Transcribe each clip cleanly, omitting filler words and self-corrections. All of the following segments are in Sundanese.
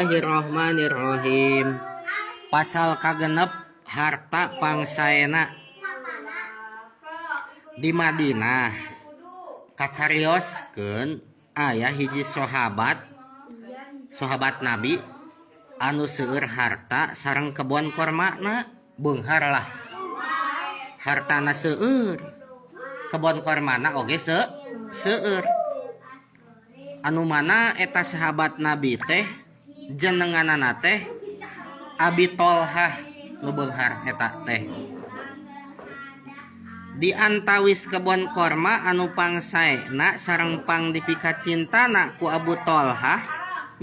Bismillahirrahmanirrahim. Pasal kagenep harta pangsaena di Madinah. Kacarioskeun aya hiji sahabat Nabi anu seueur harta sareng kebon kormana. Beunghar lah hartana seueur, kebon kormana oge seueur. Anu mana eta sahabat Nabi teh jenenganana teh Abi Tolhah nu beunghar eta teh. Di antawis kebon korma anu pangsaena sareng pang dipika cintana ku Abu Tolhah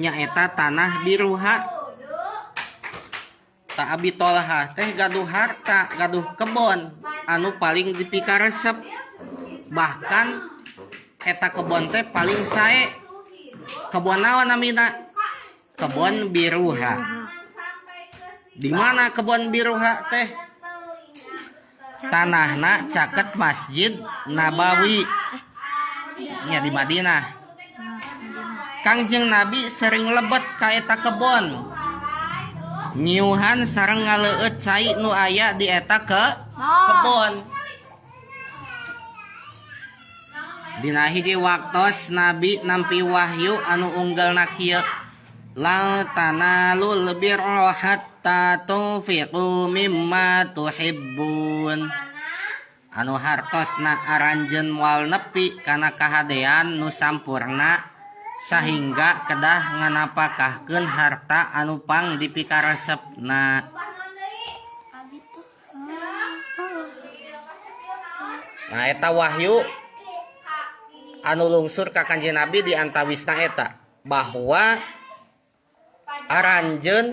nyaeta tanah Biruha. Ta Abi Tolhah teh gaduh harta, gaduh kebon anu paling dipika resep. Bahkan eta kebon teh paling sae. Kebon naon namina? Kebon Biruha. Di mana kebon Biruha teh? Tanahna caket Masjid Nabawi nya di Madinah. Kangjeng Nabi sering lebet ka eta kebon, nyuhan sareng ngaleueut cai nu aya di eta kebon. Dina hiji waktos Nabi nampi wahyu anu unggalna kieu, la tanalul birra hatta tunfiqu mimma tuhibbun. Anu hartosna aranjeun moal nepi kana kahadean nu sampurna sahingga kedah nganapakahkeun harta anu pang dipikaresepna. Nah eta wahyu anu lungsur ka Kanjeng Nabi di antawisna eta bahwa aranjeun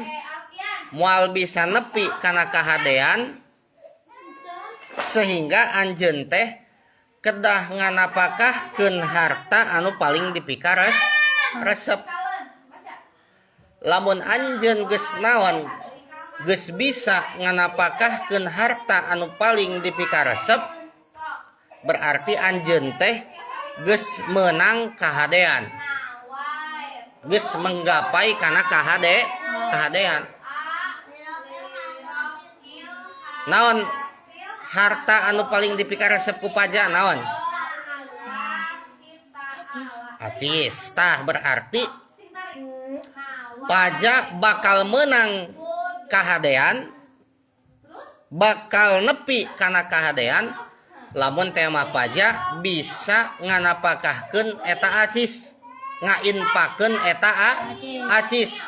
moal bisa nepi kana kahadean sehingga anjeun teh kedah nganapakahkeun harta anu paling dipika resep. Lamun anjeun geus naon geus bisa nganapakahkeun harta anu paling dipika resep, berarti anjeun teh geus menang kahadean, geus menggapai kana kahadean. Naon harta anu paling dipika resep ku paja naon? Acis. Tah berarti paja bakal menang kahadean, bakal nepi kana kahadean lamun tema paja bisa nganapakahkeun eta acis, ngainpakeun eta acis.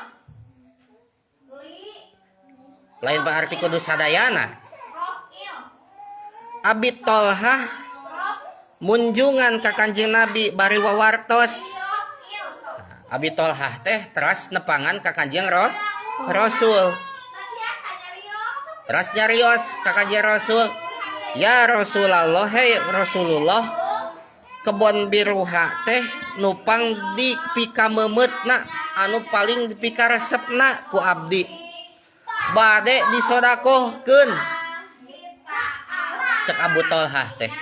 Lain berarti kudu sadayana. Abi Tolhah munjungan ka Kanjeng Nabi bari wawartos. Abi Tolhah teh teras nepangan ka Kanjeng Rasul. Teras nyarios ka Kanjeng Rasul. Ya Rasulullah, hei Rasulullah, kebon Biruha teh nupang dipika memetna anu paling dipika resepna ku abdi, bade disodakohkeun. Cek Abu Tolhah teh,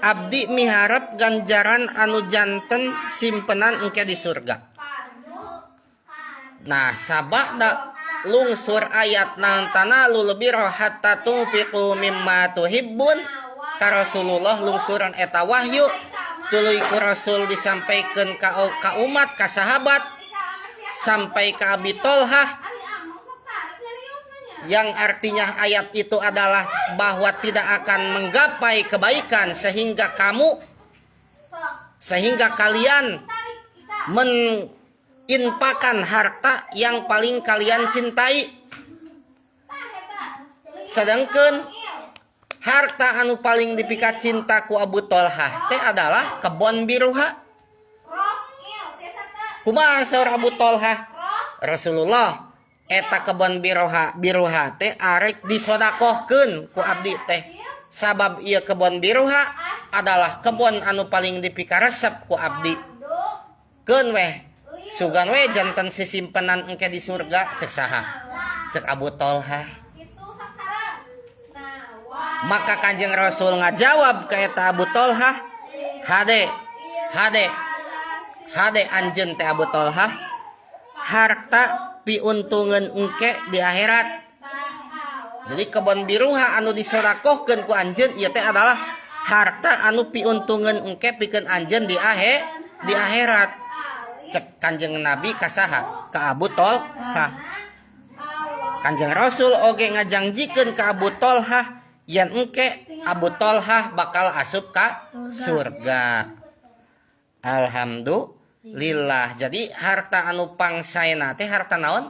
abdi miharep ganjaran anu janten simpenan engke di surga. Nah sabada lungsur ayat nan tanalul birra hatta tunfiqu mimma tuhibbun ka Rasulullah lungsuran eta wahyu tuluy ku Rasul disampaikeun ka umat, ka sahabat, sampai ka Abi Tolhah, yang artinya ayat itu adalah bahwa tidak akan menggapai kebaikan sehingga kalian infakkan harta yang paling kalian cintai. Sedangkan harta anu paling dipika cinta ku Abu Tolhah teh adalah kebon Biruha. Kumaha saur Abu Tolhah? Rasulullah, eta kebon Biruha teh arek disodakohkeun ku abdi teh. Sabab ieu kebon Biruha adalah kebon anu paling dipika resep ku abdi. Keun weh sugan we janten sisimpenan engke di surga, cek saha? Cek Abu Tolhah. Maka Kanjeng Rasul ngajawab ke eta Abu Tolhah, hade anjeun teh Abu Tolhah, harta piuntungan engke di akhirat. Jadi kebon biruha anu disodakohkeun ku anjeun ieu teh adalah harta anu piuntungan engke pikeun anjeun di akhirat. Cek Kanjeng Nabi ka saha? Ka Abu Thalhah. Kanjeng Rasul oge ngajangjikeun ka Abu Thalhah yen engke Abu Thalhah bakal asup ka surga. Alhamdulillah. Jadi harta anu pangsaena teh harta naon?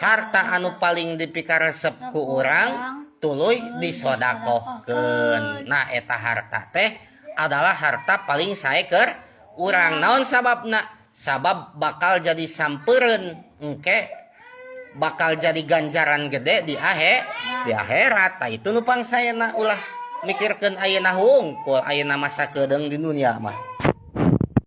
Harta anu paling dipikaresep ku urang tuluy disodakohkeun. Nah eta harta teh adalah harta paling sae keur urang. Naon sababna? Sabab bakal jadi sampeureun engke bakal jadi ganjaran gede di akhirat. Tah itu nu pangsaena ulah mikirkeun ayeuna hungkul ayeuna masa kedeung di dunia mah.